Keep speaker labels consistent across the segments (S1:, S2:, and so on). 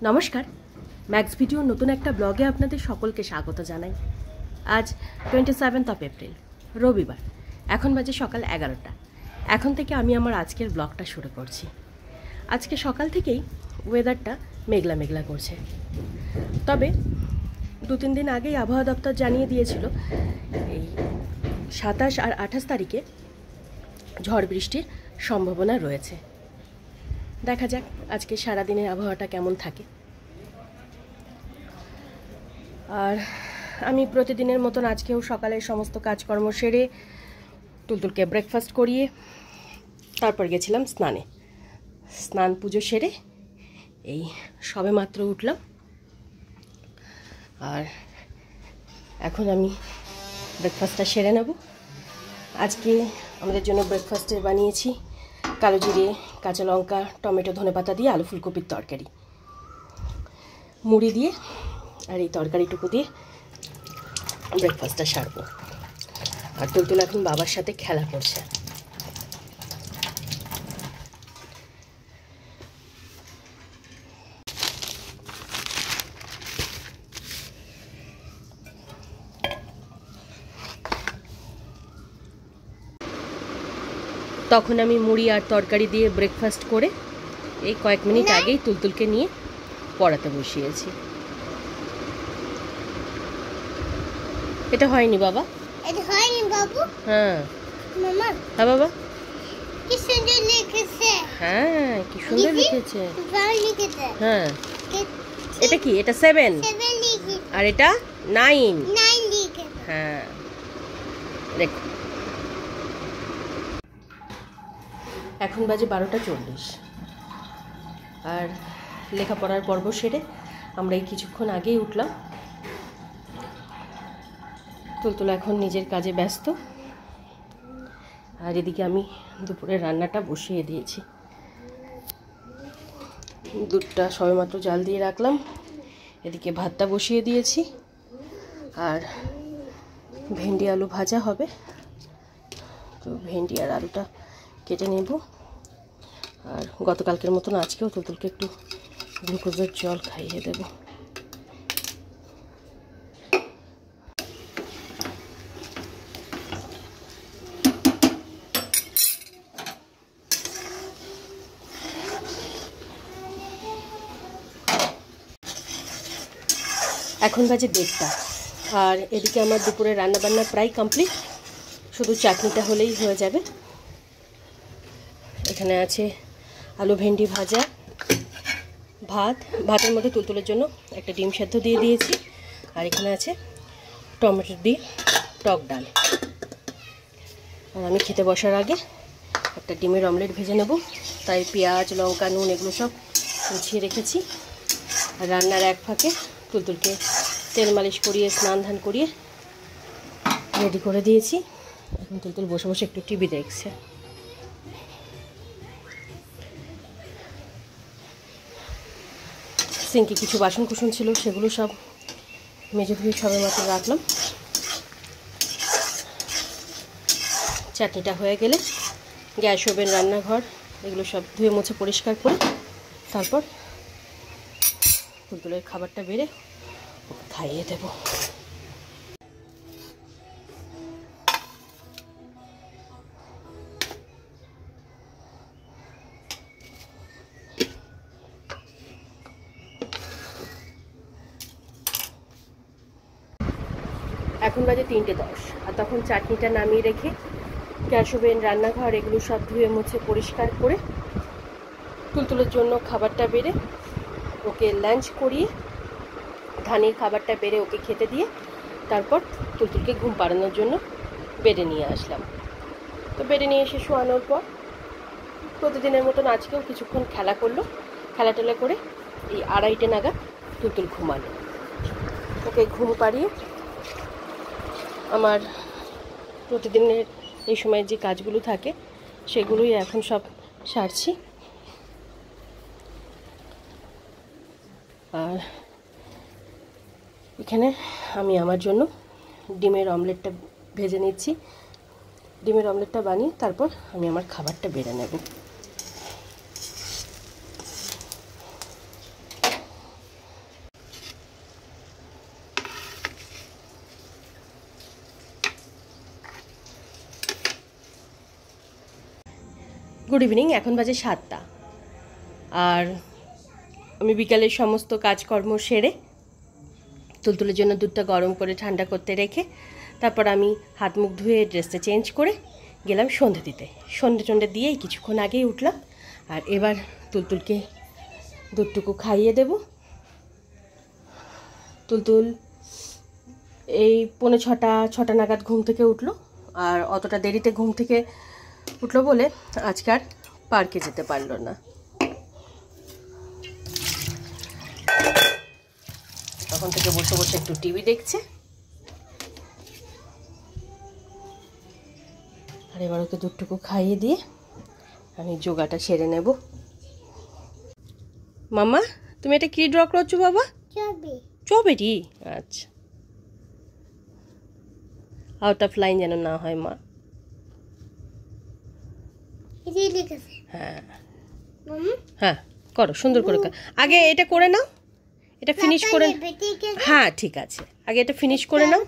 S1: নমস্কার, max video নতুন একটা ব্লগে আপনাদের সকলকে স্বাগত জানাই। আজ 27 এপ্রিল, রবিবার। এখন বাজে সকাল 11টা। এখন থেকে আমি আমার আজকের ব্লগটা শুরু করছি। আজকে সকাল থেকেই ওয়েদারটা মেঘলা মেঘলা করছে, তবে 2-3 দিন আগেই আবহাওয়া দপ্তর জানিয়ে দিয়েছিল এই 27 আর 28 তারিখে ঝড় বৃষ্টির সম্ভাবনা রয়েছে। দেখা যাক আজকে সারাদিনের আবহাওয়াটা কেমন থাকে। আর আমি প্রতিদিনের মতন আজকেও সকালের সমস্ত কাজকর্ম সেরে তুলতুলকে ব্রেকফাস্ট করিয়ে তারপর গেছিলাম স্নানে। স্নান পুজো সেরে এই সবে মাত্র উঠলাম। আর এখন আমি ব্রেকফাস্টটা সেরে নেব। আজকে আমাদের জন্য ব্রেকফাস্টে বানিয়েছি কালো জিরে, কাঁচা লঙ্কা, টমেটো, ধনেপাতা দিয়ে আলু ফুলকপির তরকারি, মুড়ি দিয়ে আর এই তরকারিটুকু দিয়ে ব্রেকফাস্টটা সারবো। আর তুলতুল এখন বাবার সাথে খেলা করছে। তখন আমি মুড়ি আর তরকারি দিয়ে ব্রেকফাস্ট করে এই কয়েক মিনিট আগেই তুলতুলকে নিয়ে পড়াতে বসিয়েছি। এটা হয়নি বাবা,
S2: এটা হয়নি বাবু।
S1: হ্যাঁ
S2: মামা,
S1: হ্যাঁ বাবা,
S2: কি সুন্দর লিখেছে।
S1: হ্যাঁ কি সুন্দর লিখেছে।
S2: ভালো লিখেছে।
S1: হ্যাঁ এটা কি? এটা 7
S2: 7 লিখেছে
S1: আর এটা 9।
S2: 9 লিখেছে।
S1: হ্যাঁ দেখো, এখন বাজে 12:40 আর লেখাপড়ার পর্ব সেরে আমরা এই কিছুক্ষণ আগেই উঠলাম। তুলতুল এখন নিজের কাজে ব্যস্ত, আর এদিকে আমি দুপুরের রান্নাটা বসিয়ে দিয়েছি। দুধটা সবেমাত্র জাল দিয়ে রাখলাম, এদিকে ভাতটা বসিয়ে দিয়েছি, আর ভেন্ডি আলু ভাজা হবে। তো ভেন্ডি আর আলুটা কেটে নেব। আর গতকালকের মতন আজকেও তুলতুলকে একটু গ্লুকোজের জল খাইয়ে দেব। এখন বাজে 1:30 আর এদিকে আমার দুপুরে রান্নাবান্না প্রায় কমপ্লিট, শুধু চাটনিটা হলেই হয়ে যাবে। এখানে আছে আলু ভেন্ডি ভাজা, ভাতের মধ্যে তুলতুলের জন্য একটা ডিম সেদ্ধ দিয়ে দিয়েছি, আর এখানে আছে টমেটো দিয়ে টক ডাল। আর আমি খেতে বসার আগে একটা ডিমের অমলেট ভেজে নেব, তাই পেঁয়াজ, লঙ্কা, নুন এগুলো সব গুছিয়ে রেখেছি। আর রান্নার এক ফাঁকে তুলতুলকে তেল মালিশ করিয়ে স্নান ধান করিয়ে রেডি করে দিয়েছি। এখন তুলতুল বসে বসে একটু টিভি দেখছে। সিঙ্কে কিছু বাসন কুসন ছিল, সেগুলো সব মেজে ধুয়ে সবে মাত্র রাখলাম। চাটনিটা হয়ে গেলে গ্যাস ওভেন, রান্নাঘর এগুলো সব ধুয়ে মুছে পরিষ্কার করে তারপর তুলতুলের খাবারটা বেড়ে খাইয়ে দেব। এখন বাজে 3:10 আর তখন চাটনিটা নামিয়ে রেখে গ্যাস ওভেন, রান্নাঘর এগুলো সব ধুয়ে মুছে পরিষ্কার করে তুলতুলের জন্য খাবারটা বেড়ে ওকে লাঞ্চ করিয়ে ধানের খাবারটা বেড়ে ওকে খেতে দিয়ে তারপর তুলতুলকে ঘুম পাড়ানোর জন্য বেডে নিয়ে আসলাম। তো বেডে নিয়ে এসে শোয়ানোর পর প্রতিদিনের মতন আজকেও কিছুক্ষণ খেলা করলো। খেলা টেলা করে এই 2:30 নাগাদ তুলতুল ঘুমালো। ওকে ঘুম পাড়িয়ে আমার প্রতিদিনের এই সময় যে কাজগুলো থাকে সেগুলোই এখন সব সারছি। আর এখানে আমি আমার জন্য ডিমের অমলেটটা ভেজে নিচ্ছি। ডিমের অমলেটটা বানিয়ে তারপর আমি আমার খাবারটা বেড়ে নেব। Good evening. এখন বাজে 7টা, আর আমি বিকালের সমস্ত কাজকর্ম সেরে তুলতুলের জন্য দুধটা গরম করে ঠান্ডা করতে রেখে তারপর আমি হাত মুখ ধুয়ে ড্রেসটা চেঞ্জ করে গেলাম সন্ধে দিতে। সন্ধে দিয়েই কিছুক্ষণ আগেই উঠলাম, আর এবার তুলতুলকে দুধটুকু খাইয়ে দেব। তুলতুল এই 5:45 নাগাদ ঘুম থেকে উঠলো, আর অতটা দেরিতে ঘুম থেকে উঠলো বলে আজকে আর পার্কে যেতে পারলো না। তখন থেকে বসে বসে একটু টিভি দেখছে, আর এবার ওকে দুধটুকু খাইয়ে দিয়ে আমি যোগাটা সেরে নেব। মামা, তুমি এটা কি ড্র করছো বাবা? স্ট্রবেরি। আচ্ছা, আউট অফ লাইন যেন না হয় মা। হ্যাঁ হ্যাঁ, করো সুন্দর করে। আগে এটা করে নাও, এটা ফিনিশ করে। হ্যাঁ ঠিক আছে, আগে এটা ফিনিশ করে নাও।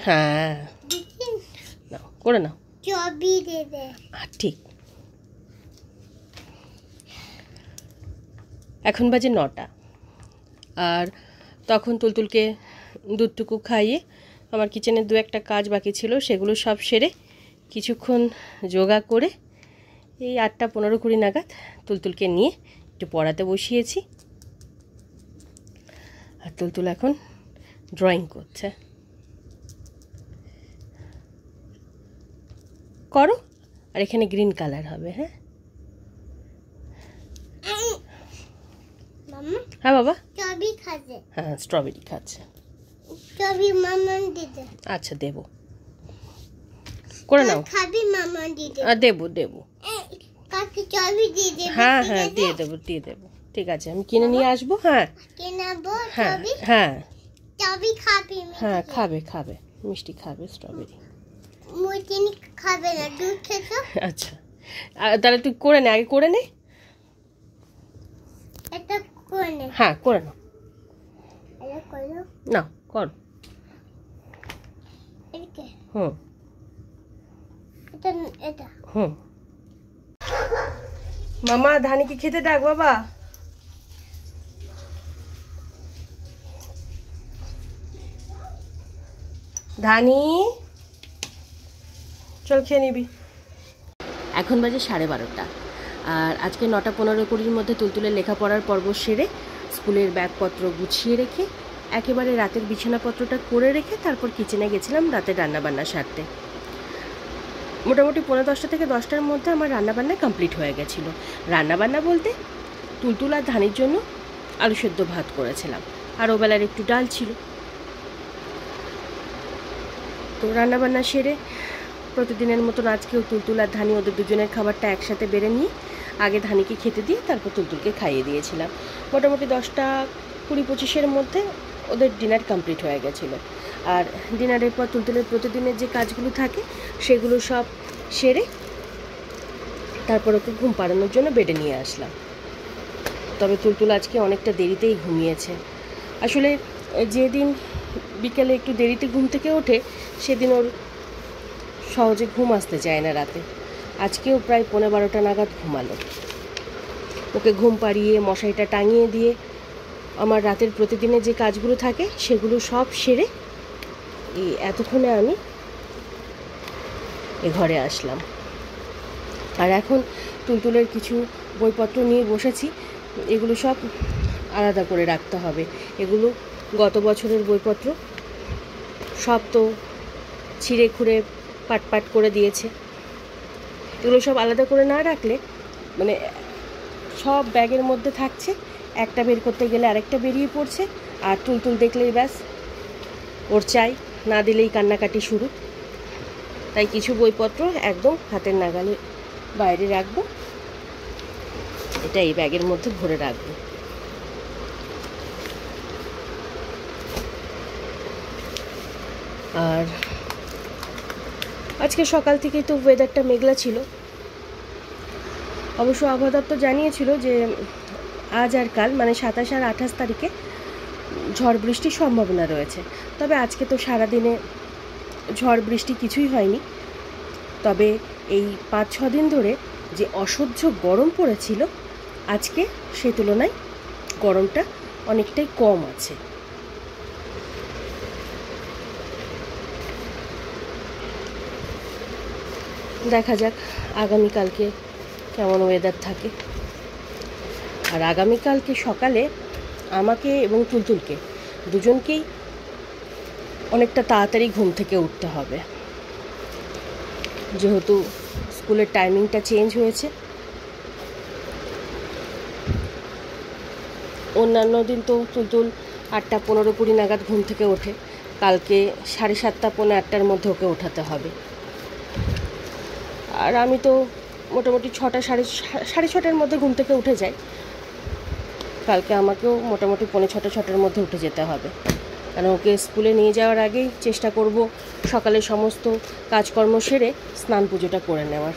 S1: হ্যাঁ নাও, করে নাও। ঠিক। এখন বাজে 9টা, আর তখন তুলতুলকে দুধটুকু খাইয়ে আমার কিচেনের 2-1 কাজ বাকি ছিল, সেগুলো সব সেরে কিছুক্ষণ যোগা করে এই 8:15-20 নাগাদ তুলতুলকে নিয়ে একটু পড়াতে বসিয়েছি। আর তুলতুল এখন ড্রয়িং করছে। করো, আর এখানে গ্রিন কালার হবে। হ্যাঁ হ্যাঁ বাবা, হ্যাঁ স্ট্রবেরি খাচ্ছে। আচ্ছা দেব, করে নাও। দেবো দেবো, হ্যাঁ হ্যাঁ দিয়ে দেবো দিয়ে দেবো। ঠিক আছে, আমি কিনে নিয়ে আসবো। হ্যাঁ হ্যাঁ হ্যাঁ হ্যাঁ, খাবে খাবে, মিষ্টি খাবে, স্ট্রবেরি আচ্ছা। তাহলে তুই করে নে, আগে করে নে। হ্যাঁ করে নাও, না কর। হুম হুম। মামা, ধানিকে খেতে ডাক বাবা। ধানি চল খেয়ে নিবি। এখন বাজে 12:30, আর আজকে 9:15-20 মধ্যে তুলতুলের লেখাপড়ার পর্ব সেরে স্কুলের ব্যাগপত্র গুছিয়ে রেখে একেবারে রাতের বিছানাপত্রটা করে রেখে তারপর কিচেনে গেছিলাম রাতে রান্নাবান্না সারতে। মোটামুটি 10:45 থেকে 10টার মধ্যে আমার রান্নাবান্না কমপ্লিট হয়ে গেছিলো। রান্নাবান্না বলতে তুলতুল আর ধানির জন্য আলু সেদ্ধ ভাত করেছিলাম, আর ওবেলার একটু ডাল ছিল। তো রান্নাবান্না সেরে প্রতিদিনের মতন আজকেও তুলতুল আর ধানি ওদের দুজনের খাবারটা একসাথে বেড়ে নিয়ে আগে ধানিকে খেতে দিয়ে তারপর তুলতুলকে খাইয়ে দিয়েছিলাম। মোটামুটি 10:20-25-এর মধ্যে ওদের ডিনার কমপ্লিট হয়ে গেছিলো। আর ডিনারের পর তুলতুলের প্রতিদিনের যে কাজগুলো থাকে সেগুলো সব সেরে তারপর ওকে ঘুম পাড়ানোর জন্য বেডে নিয়ে আসলাম। তবে তুলতুল আজকে অনেকটা দেরিতেই ঘুমিয়েছে। আসলে যেদিন বিকেলে একটু দেরিতে ঘুম থেকে ওঠে সেদিন ওর সহজে ঘুম আসতে চায় না রাতে। আজকেও প্রায় 11:15 নাগাদ ঘুমালো। ওকে ঘুম পাড়িয়ে মশারিটা টাঙিয়ে দিয়ে আমার রাতের প্রতিদিনের যে কাজগুলো থাকে সেগুলো সব সেরে এই এতক্ষণে আমি এ ঘরে আসলাম। আর এখন তুলতুলের কিছু বইপত্র নিয়ে বসেছি, এগুলো সব আলাদা করে রাখতে হবে। এগুলো গত বছরের বইপত্র, সব তো ছিঁড়ে খুঁড়ে পাট করে দিয়েছে। এগুলো সব আলাদা করে না রাখলে মানে সব ব্যাগের মধ্যে থাকছে, একটা বের করতে গেলে আরেকটা বেরিয়ে পড়ছে, আর তুলতুল দেখলেই ব্যাস ওর চাই, না দিলেই কান্নাকাটি শুরু। তাই কিছু বইপত্র একদম হাতের নাগালে বাইরে রাখবো, এটা এই ব্যাগের মধ্যে ভরে রাখবো। আর আজকে সকাল থেকেই তো ওয়েদারটা মেঘলা ছিল। অবশ্য আবহাওয়া দপ্তর জানিয়েছিল যে আজ আর কাল মানে 27 আর 28 তারিখে ঝড় বৃষ্টির সম্ভাবনা রয়েছে। তবে আজকে তো সারাদিনে ঝড় বৃষ্টি কিছুই হয়নি। তবে এই 5-6 দিন ধরে যে অসহ্য গরম পড়েছিল, আজকে সেই তুলনায় গরমটা অনেকটাই কম আছে। দেখা যাক আগামীকালকে কেমন ওয়েদার থাকে। আর আগামীকালকে সকালে আমাকে এবং তুলতুলকে দুজনকেই অনেকটা তাড়াতাড়ি ঘুম থেকে উঠতে হবে, যেহেতু স্কুলের টাইমিংটা চেঞ্জ হয়েছে। অন্যান্য দিন তো তুলতুল 8:15-20 নাগাদ ঘুম থেকে ওঠে, কালকে 7:30-8:45 মধ্যে ওকে ওঠাতে হবে। আর আমি তো মোটামুটি 6:30-6:30 মধ্যে ঘুম থেকে উঠে যাই। কালকে আমাকেও মোটামুটি 6:45-6:00 মধ্যে উঠে যেতে হবে, কারণ ওকে স্কুলে নিয়ে যাওয়ার আগেই চেষ্টা করব সকালে সমস্ত কাজকর্ম সেরে স্নান পুজোটা করে নেওয়ার।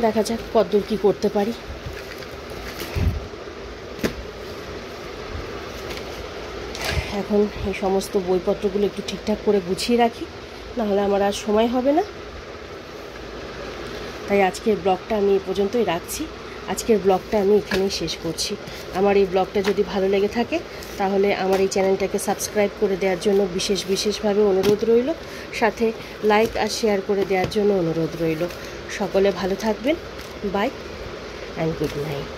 S1: দেখা যাক কতদূর কী করতে পারি। এখন এই সমস্ত বইপত্রগুলো একটু ঠিকঠাক করে গুছিয়ে রাখি, নাহলে আমার আর সময় হবে না। তাই আজকের ব্লগটা আমি এই পর্যন্তই রাখছি। আজকের ব্লগটা আমি এখানেই শেষ করছি। আমার এই ব্লগটা যদি ভালো লেগে থাকে তাহলে আমার এই চ্যানেলটাকে সাবস্ক্রাইব করে দেওয়ার জন্য বিশেষভাবে অনুরোধ রইল, সাথে লাইক আর শেয়ার করে দেওয়ার জন্য অনুরোধ রইল। সকলে ভালো থাকবেন। Bye and good night.